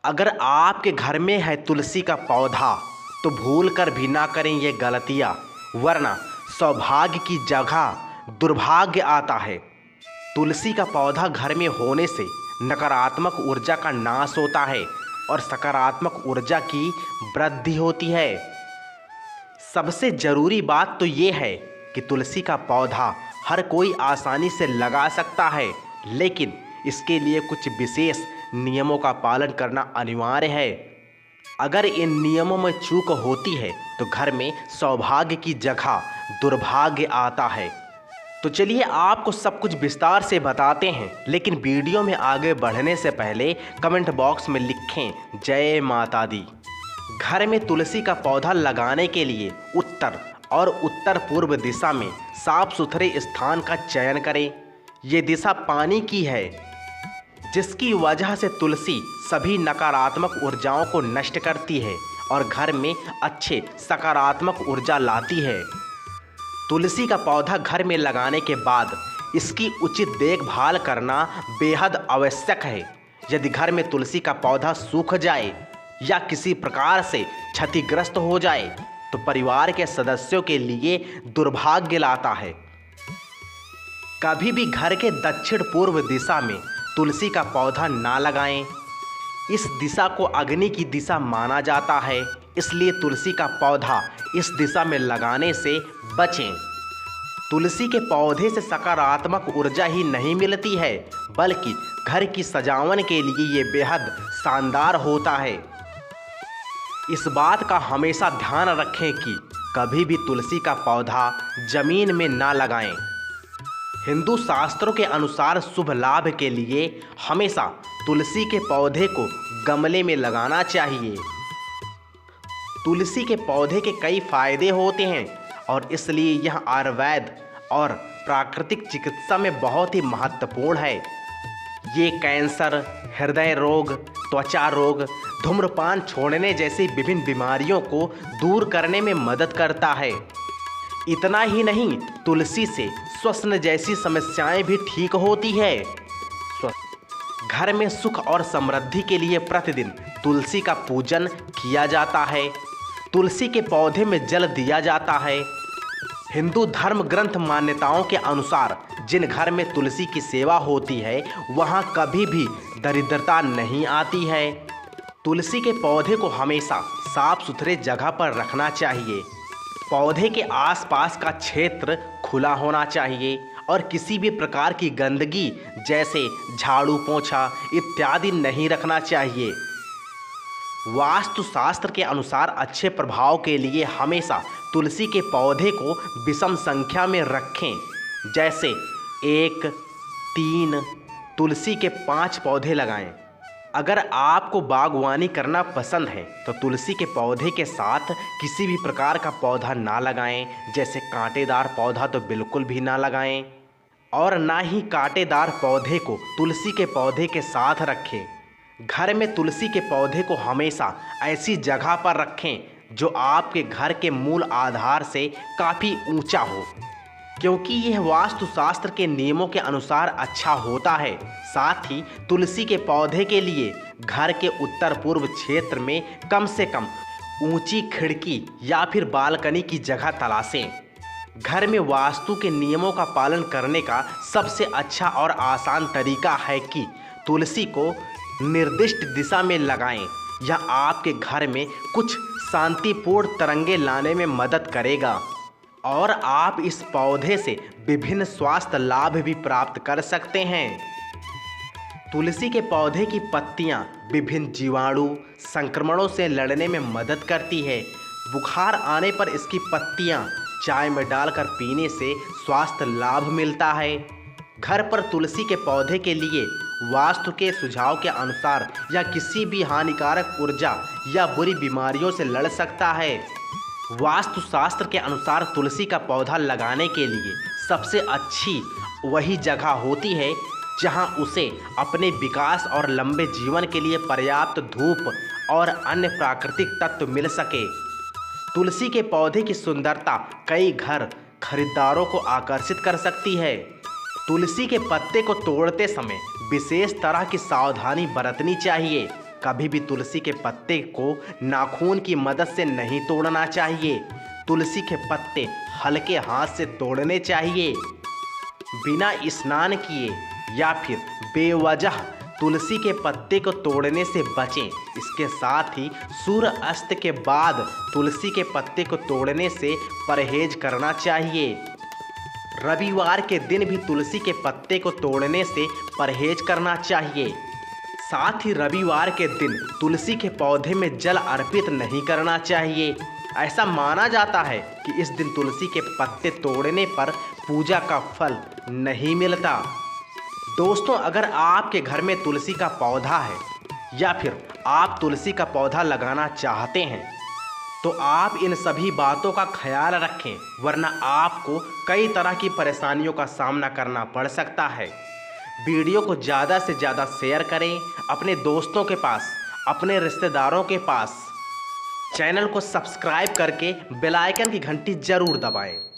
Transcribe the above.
अगर आपके घर में है तुलसी का पौधा तो भूल कर भी ना करें ये गलतियाँ, वरना सौभाग्य की जगह दुर्भाग्य आता है। तुलसी का पौधा घर में होने से नकारात्मक ऊर्जा का नाश होता है और सकारात्मक ऊर्जा की वृद्धि होती है। सबसे ज़रूरी बात तो ये है कि तुलसी का पौधा हर कोई आसानी से लगा सकता है, लेकिन इसके लिए कुछ विशेष नियमों का पालन करना अनिवार्य है। अगर इन नियमों में चूक होती है तो घर में सौभाग्य की जगह दुर्भाग्य आता है। तो चलिए आपको सब कुछ विस्तार से बताते हैं, लेकिन वीडियो में आगे बढ़ने से पहले कमेंट बॉक्स में लिखें जय माता दी। घर में तुलसी का पौधा लगाने के लिए उत्तर और उत्तर पूर्व दिशा में साफ सुथरे स्थान का चयन करें। ये दिशा पानी की है, जिसकी वजह से तुलसी सभी नकारात्मक ऊर्जाओं को नष्ट करती है और घर में अच्छे सकारात्मक ऊर्जा लाती है। तुलसी का पौधा घर में लगाने के बाद इसकी उचित देखभाल करना बेहद आवश्यक है। यदि घर में तुलसी का पौधा सूख जाए या किसी प्रकार से क्षतिग्रस्त हो जाए तो परिवार के सदस्यों के लिए दुर्भाग्य लाता है। कभी भी घर के दक्षिण पूर्व दिशा में तुलसी का पौधा ना लगाएं। इस दिशा को अग्नि की दिशा माना जाता है, इसलिए तुलसी का पौधा इस दिशा में लगाने से बचें। तुलसी के पौधे से सकारात्मक ऊर्जा ही नहीं मिलती है, बल्कि घर की सजावट के लिए ये बेहद शानदार होता है। इस बात का हमेशा ध्यान रखें कि कभी भी तुलसी का पौधा जमीन में ना लगाएं। हिंदू शास्त्रों के अनुसार शुभ लाभ के लिए हमेशा तुलसी के पौधे को गमले में लगाना चाहिए। तुलसी के पौधे के कई फायदे होते हैं और इसलिए यह आयुर्वेद और प्राकृतिक चिकित्सा में बहुत ही महत्वपूर्ण है। ये कैंसर, हृदय रोग, त्वचा रोग, धूम्रपान छोड़ने जैसी विभिन्न बीमारियों को दूर करने में मदद करता है। इतना ही नहीं, तुलसी से श्वसन जैसी समस्याएं भी ठीक होती है। घर में सुख और समृद्धि के लिए प्रतिदिन तुलसी का पूजन किया जाता है। तुलसी के पौधे में जल दिया जाता है। हिंदू धर्म ग्रंथ मान्यताओं के अनुसार जिन घर में तुलसी की सेवा होती है वहाँ कभी भी दरिद्रता नहीं आती है। तुलसी के पौधे को हमेशा साफ सुथरे जगह पर रखना चाहिए। पौधे के आसपास का क्षेत्र खुला होना चाहिए और किसी भी प्रकार की गंदगी जैसे झाड़ू पोंछा इत्यादि नहीं रखना चाहिए। वास्तुशास्त्र के अनुसार अच्छे प्रभाव के लिए हमेशा तुलसी के पौधे को विषम संख्या में रखें, जैसे 1, 3। तुलसी के 5 पौधे लगाएं। अगर आपको बागवानी करना पसंद है तो तुलसी के पौधे के साथ किसी भी प्रकार का पौधा ना लगाएं, जैसे कांटेदार पौधा तो बिल्कुल भी ना लगाएं और ना ही कांटेदार पौधे को तुलसी के पौधे के साथ रखें। घर में तुलसी के पौधे को हमेशा ऐसी जगह पर रखें जो आपके घर के मूल आधार से काफ़ी ऊंचा हो, क्योंकि यह वास्तुशास्त्र के नियमों के अनुसार अच्छा होता है। साथ ही तुलसी के पौधे के लिए घर के उत्तर पूर्व क्षेत्र में कम से कम ऊंची खिड़की या फिर बालकनी की जगह तलाशें। घर में वास्तु के नियमों का पालन करने का सबसे अच्छा और आसान तरीका है कि तुलसी को निर्दिष्ट दिशा में लगाएं। यह आपके घर में कुछ शांतिपूर्ण तरंगे लाने में मदद करेगा और आप इस पौधे से विभिन्न स्वास्थ्य लाभ भी प्राप्त कर सकते हैं। तुलसी के पौधे की पत्तियां विभिन्न जीवाणु संक्रमणों से लड़ने में मदद करती है। बुखार आने पर इसकी पत्तियां चाय में डालकर पीने से स्वास्थ्य लाभ मिलता है। घर पर तुलसी के पौधे के लिए वास्तु के सुझाव के अनुसार यह किसी भी हानिकारक ऊर्जा या बुरी बीमारियों से लड़ सकता है। वास्तुशास्त्र के अनुसार तुलसी का पौधा लगाने के लिए सबसे अच्छी वही जगह होती है जहां उसे अपने विकास और लंबे जीवन के लिए पर्याप्त धूप और अन्य प्राकृतिक तत्व मिल सके। तुलसी के पौधे की सुंदरता कई घर खरीदारों को आकर्षित कर सकती है। तुलसी के पत्ते को तोड़ते समय विशेष तरह की सावधानी बरतनी चाहिए। कभी भी तुलसी के पत्ते को नाखून की मदद से नहीं तोड़ना चाहिए। तुलसी के पत्ते हल्के हाथ से तोड़ने चाहिए। बिना स्नान किए या फिर बेवजह तुलसी के पत्ते को तोड़ने से बचें। इसके साथ ही सूर्य अस्त के बाद तुलसी के पत्ते को तोड़ने से परहेज करना चाहिए। रविवार के दिन भी तुलसी के पत्ते को तोड़ने से परहेज करना चाहिए। साथ ही रविवार के दिन तुलसी के पौधे में जल अर्पित नहीं करना चाहिए। ऐसा माना जाता है कि इस दिन तुलसी के पत्ते तोड़ने पर पूजा का फल नहीं मिलता। दोस्तों, अगर आपके घर में तुलसी का पौधा है या फिर आप तुलसी का पौधा लगाना चाहते हैं तो आप इन सभी बातों का ख्याल रखें, वरना आपको कई तरह की परेशानियों का सामना करना पड़ सकता है। वीडियो को ज़्यादा से ज़्यादा शेयर करें अपने दोस्तों के पास, अपने रिश्तेदारों के पास। चैनल को सब्सक्राइब करके बेल आइकन की घंटी ज़रूर दबाएं।